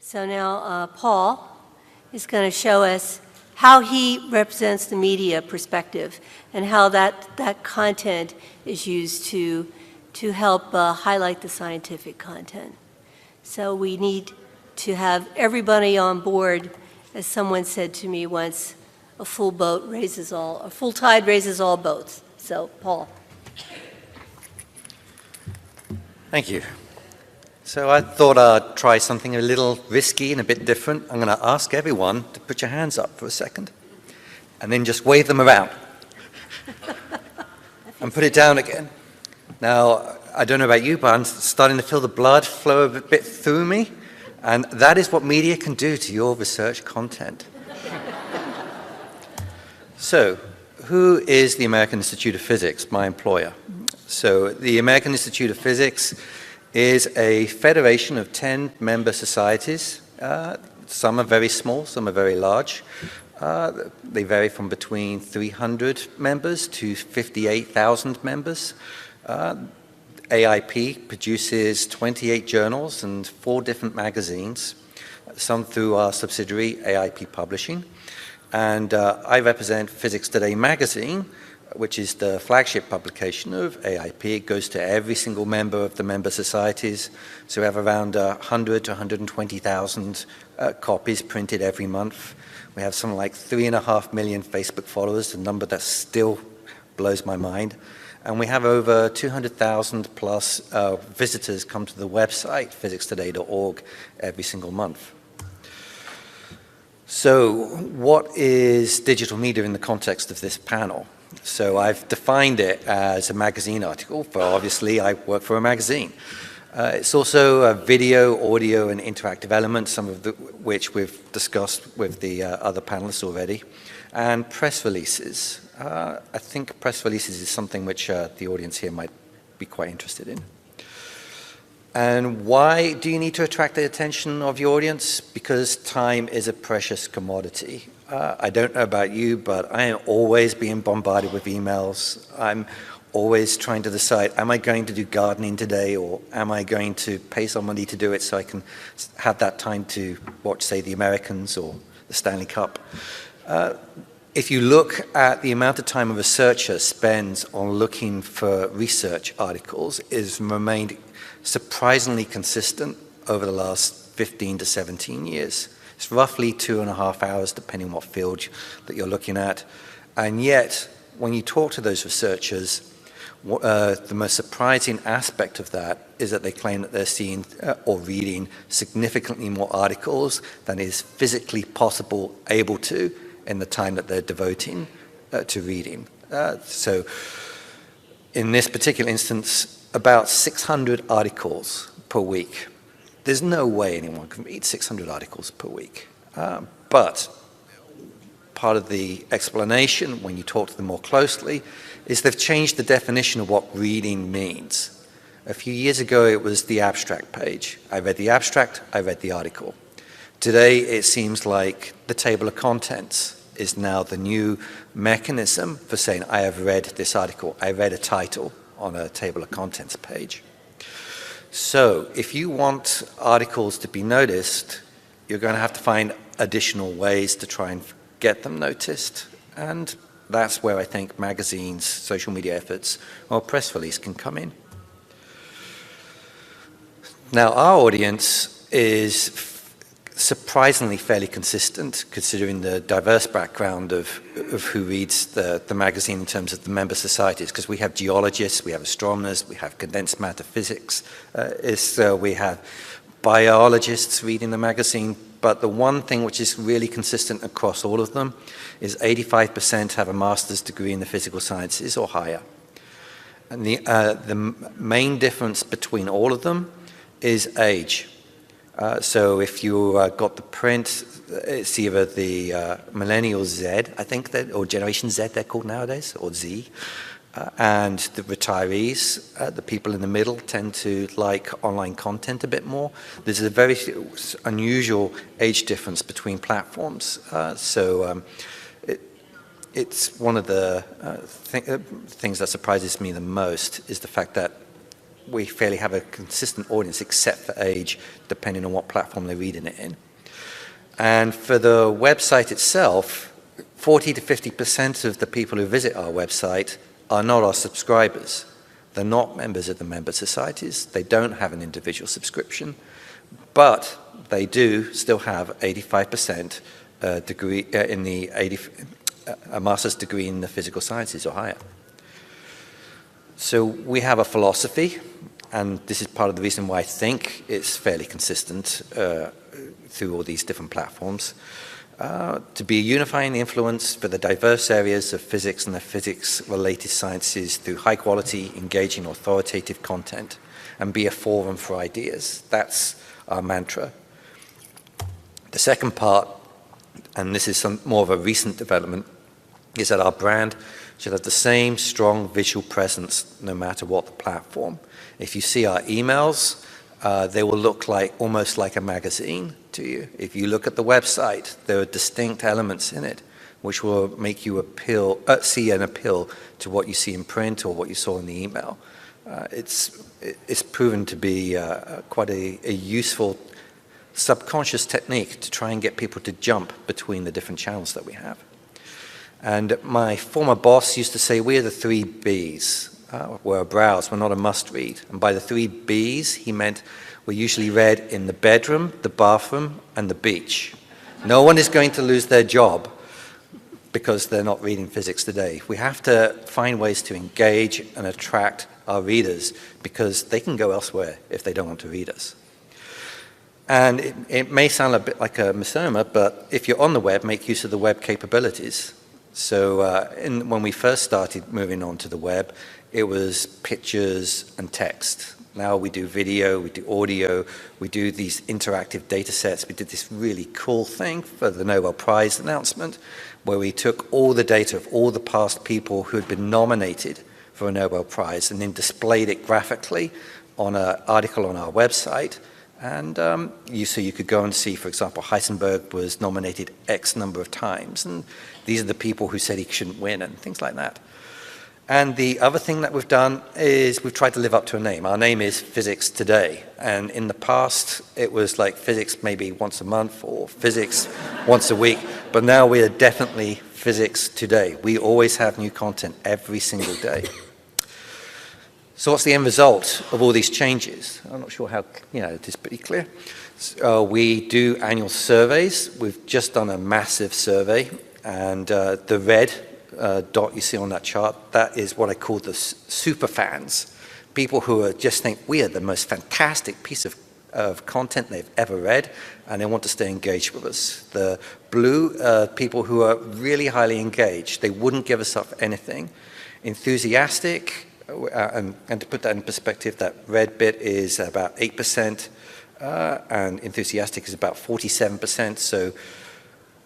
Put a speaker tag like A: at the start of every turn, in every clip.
A: So now Paul is going to show us how he represents the media perspective and how that content is used to help highlight the scientific content. So we need to have everybody on board. As someone said to me once, a full tide raises all boats. So, Paul.
B: Thank you. So I thought I'd try something a little risky and a bit different. I'm going to ask everyone to put your hands up for a second and then just wave them around and put it down again. Now, I don't know about you, but I'm starting to feel the blood flow a bit through me, and that is what media can do to your research content. So, who is the American Institute of Physics, my employer? So, the American Institute of Physics is a federation of 10 member societies. Some are very small, some are very large. They vary from between 300 members to 58,000 members. AIP produces 28 journals and 4 different magazines, some through our subsidiary AIP Publishing. And I represent Physics Today magazine, which is the flagship publication of AIP. It goes to every single member of the member societies. So we have around 100 to 120,000 copies printed every month. We have something like 3.5 million Facebook followers, a number that still blows my mind. And we have over 200,000 plus visitors come to the website, physicstoday.org, every single month. So what is digital media in the context of this panel? So I've defined it as a magazine article, for obviously I work for a magazine. It's also a video, audio, and interactive elements, some of which we've discussed with the other panelists already, and press releases. I think press releases is something which the audience here might be quite interested in. And why do you need to attract the attention of your audience? Because time is a precious commodity. I don't know about you, but I am always being bombarded with emails. I'm always trying to decide, am I going to do gardening today, or am I going to pay somebody to do it so I can have that time to watch, say, the Americans or the Stanley Cup? If you look at the amount of time a researcher spends on looking for research articles, it has remained surprisingly consistent over the last 15 to 17 years. It's roughly 2.5 hours, depending on what field that you're looking at. And yet, when you talk to those researchers, the most surprising aspect of that is that they claim that they're seeing or reading significantly more articles than is physically possible able to in the time that they're devoting to reading. So in this particular instance, about 600 articles per week. There's no way anyone can read 600 articles per week. But part of the explanation, when you talk to them more closely, is they've changed the definition of what reading means. A few years ago, it was the abstract page. I read the abstract, I read the article. Today, it seems like the table of contents is now the new mechanism for saying, I have read this article, I read a title on a table of contents page. So if you want articles to be noticed, you're going to have to find additional ways to try and get them noticed. And that's where I think magazines, social media efforts, or press release can come in. Now, our audience is surprisingly fairly consistent, considering the diverse background of who reads the magazine in terms of the member societies, because we have geologists, we have astronomers, we have condensed matter physics, we have biologists reading the magazine, but the one thing which is really consistent across all of them is 85% have a master's degree in the physical sciences or higher. And the main difference between all of them is age. So if you got the print, it's either the Millennial Z, I think, or Generation Z they're called nowadays, or Z, and the retirees, the people in the middle, tend to like online content a bit more. There's a very unusual age difference between platforms. It's one of the things that surprises me the most is the fact that we fairly have a consistent audience except for age, depending on what platform they're reading it in. And for the website itself, 40 to 50% of the people who visit our website are not our subscribers. They're not members of the member societies. They don't have an individual subscription, but they do still have 85% degree in the a master's degree in the physical sciences or higher. So we have a philosophy, and this is part of the reason why I think it's fairly consistent through all these different platforms, to be a unifying influence for the diverse areas of physics and the physics-related sciences through high-quality, engaging, authoritative content, and be a forum for ideas. That's our mantra. The second part, and this is more of a recent development, is that our brand should have the same strong visual presence no matter what the platform. If you see our emails, they will look almost like a magazine to you. If you look at the website, there are distinct elements in it which will make you see an appeal to what you see in print or what you saw in the email. It's proven to be quite a useful subconscious technique to try and get people to jump between the different channels that we have. And my former boss used to say, we are the 3 Bs. We're a browse, we're not a must-read. And by the 3 Bs, he meant we're usually read in the bedroom, the bathroom, and the beach. No one is going to lose their job because they're not reading physics today. We have to find ways to engage and attract our readers because they can go elsewhere if they don't want to read us. And it may sound a bit like a misnomer, but if you're on the web, make use of the web capabilities. So when we first started moving on to the web, it was pictures and text. Now we do video, we do audio, we do these interactive data sets. We did this really cool thing for the Nobel Prize announcement where we took all the data of all the past people who had been nominated for a Nobel Prize and then displayed it graphically on an article on our website. And so you could go and see, for example, Heisenberg was nominated X number of times, and these are the people who said he shouldn't win, and things like that. And the other thing that we've done is we've tried to live up to a name. Our name is Physics Today, and in the past it was like physics maybe once a month or physics once a week, but now we are definitely Physics Today. We always have new content every single day. So what's the end result of all these changes? I'm not sure how, it is pretty clear. We do annual surveys. We've just done a massive survey, and the red dot you see on that chart, that is what I call the superfans. People who just think we are the most fantastic piece of content they've ever read, and they want to stay engaged with us. The blue, people who are really highly engaged. They wouldn't give us up for anything. Enthusiastic, and to put that in perspective, that red bit is about 8%, and enthusiastic is about 47%. So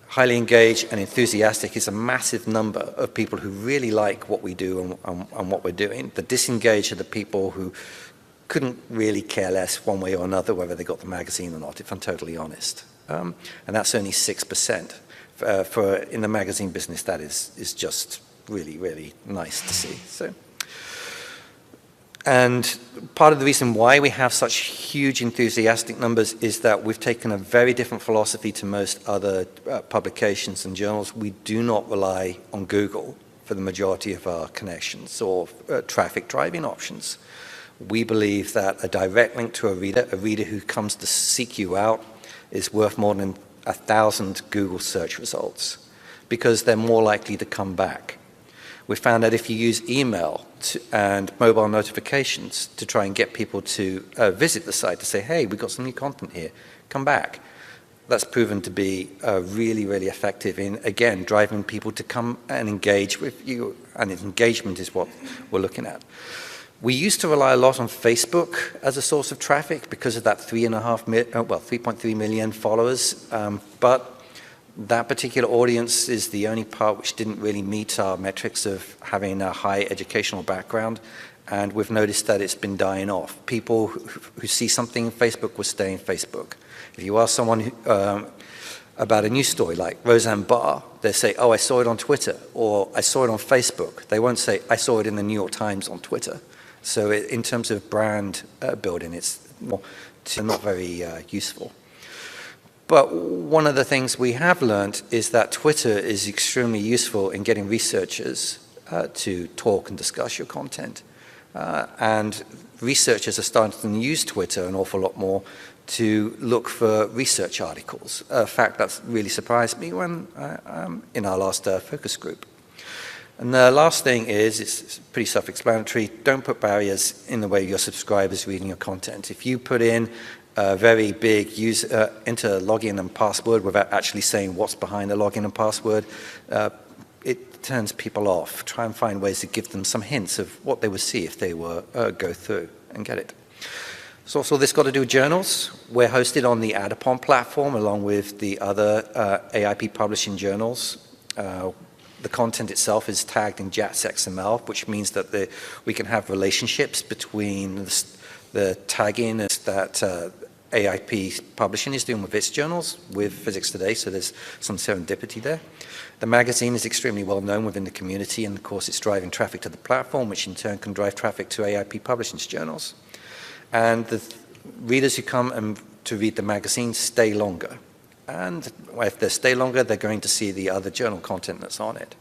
B: highly engaged and enthusiastic is a massive number of people who really like what we do and what we're doing. The disengaged are the people who couldn't really care less one way or another whether they got the magazine or not, if I'm totally honest. And that's only 6%. In the magazine business, that is just really, really nice to see. And part of the reason why we have such huge enthusiastic numbers is that we've taken a very different philosophy to most other publications and journals. We do not rely on Google for the majority of our connections or traffic driving options. We believe that a direct link to a reader who comes to seek you out, is worth more than 1,000 Google search results because they're more likely to come back. We found that if you use email and mobile notifications to try and get people to visit the site to say, hey, we've got some new content here, come back. That's proven to be really, really effective in, again, driving people to come and engage with you, and engagement is what we're looking at. We used to rely a lot on Facebook as a source of traffic because of that 3.3 million followers, but that particular audience is the only part which didn't really meet our metrics of having a high educational background, and we've noticed that it's been dying off. People who see something on Facebook will stay in Facebook. If you ask someone about a news story like Roseanne Barr, they say, oh, I saw it on Twitter, or I saw it on Facebook. They won't say, I saw it in the New York Times on Twitter. So in terms of brand building, it's not very useful. But one of the things we have learned is that Twitter is extremely useful in getting researchers to talk and discuss your content. And researchers are starting to use Twitter an awful lot more to look for research articles. A fact that's really surprised me when in our last focus group. And the last thing is, it's pretty self-explanatory, don't put barriers in the way your subscribers reading your content. If you put in a very big enter login and password without actually saying what's behind the login and password, it turns people off. Try and find ways to give them some hints of what they would see if they were go through and get it. So also this got to do with journals. We're hosted on the Adapon platform along with the other AIP publishing journals. The content itself is tagged in JATS XML, which means that we can have relationships between the tagging that AIP Publishing is doing with its journals, with Physics Today, so there's some serendipity there. The magazine is extremely well known within the community, and of course it's driving traffic to the platform, which in turn can drive traffic to AIP Publishing's journals. And the readers who come to read the magazine stay longer. And if they stay longer, they're going to see the other journal content that's on it.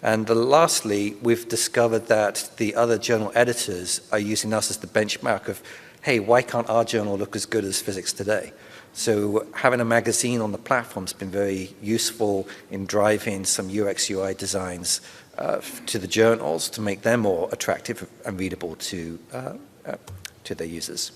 B: And lastly, we've discovered that the other journal editors are using us as the benchmark of, hey, why can't our journal look as good as Physics Today? So having a magazine on the platform has been very useful in driving some UX UI designs to the journals to make them more attractive and readable to their users.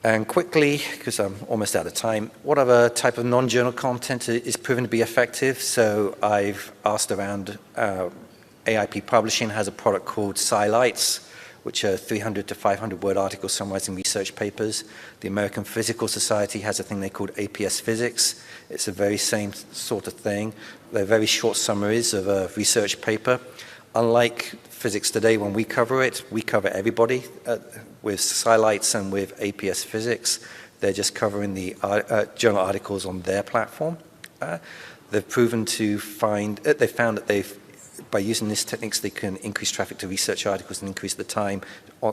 B: And quickly, because I'm almost out of time, what other type of non-journal content is proven to be effective? So I've asked around, AIP Publishing has a product called SciLights, which are 300 to 500 word articles summarizing research papers. The American Physical Society has a thing they call APS Physics. It's a very same sort of thing. They're very short summaries of a research paper. Unlike Physics Today, when we cover it, we cover everybody. With SciLights and with APS Physics, they're just covering the journal articles on their platform. They've proven to find, they found that by using these techniques, they can increase traffic to research articles and increase the time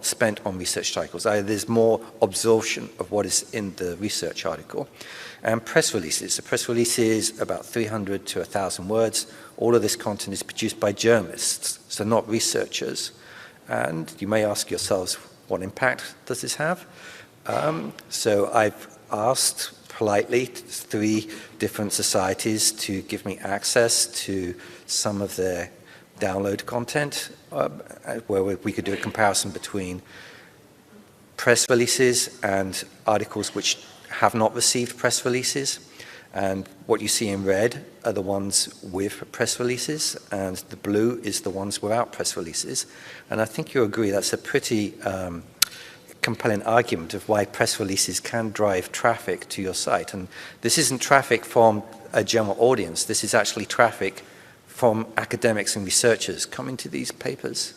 B: spent on research articles. There's more absorption of what is in the research article. And press releases. A press release is about 300 to 1,000 words. All of this content is produced by journalists, so not researchers. And you may ask yourselves, what impact does this have? So I've asked politely 3 different societies to give me access to some of their download content, where we could do a comparison between press releases and articles which have not received press releases. And what you see in red are the ones with press releases, and the blue is the ones without press releases. And I think you'll agree that's a pretty compelling argument of why press releases can drive traffic to your site. And this isn't traffic from a general audience. This is actually traffic from academics and researchers coming to these papers.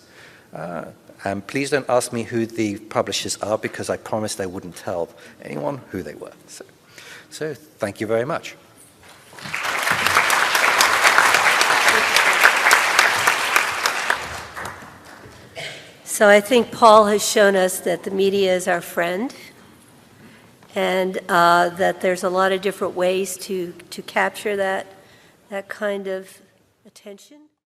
B: And please don't ask me who the publishers are, because I promised I wouldn't tell anyone who they were. So thank you very much.
A: So I think Paul has shown us that the media is our friend, and that there's a lot of different ways to capture that kind of attention.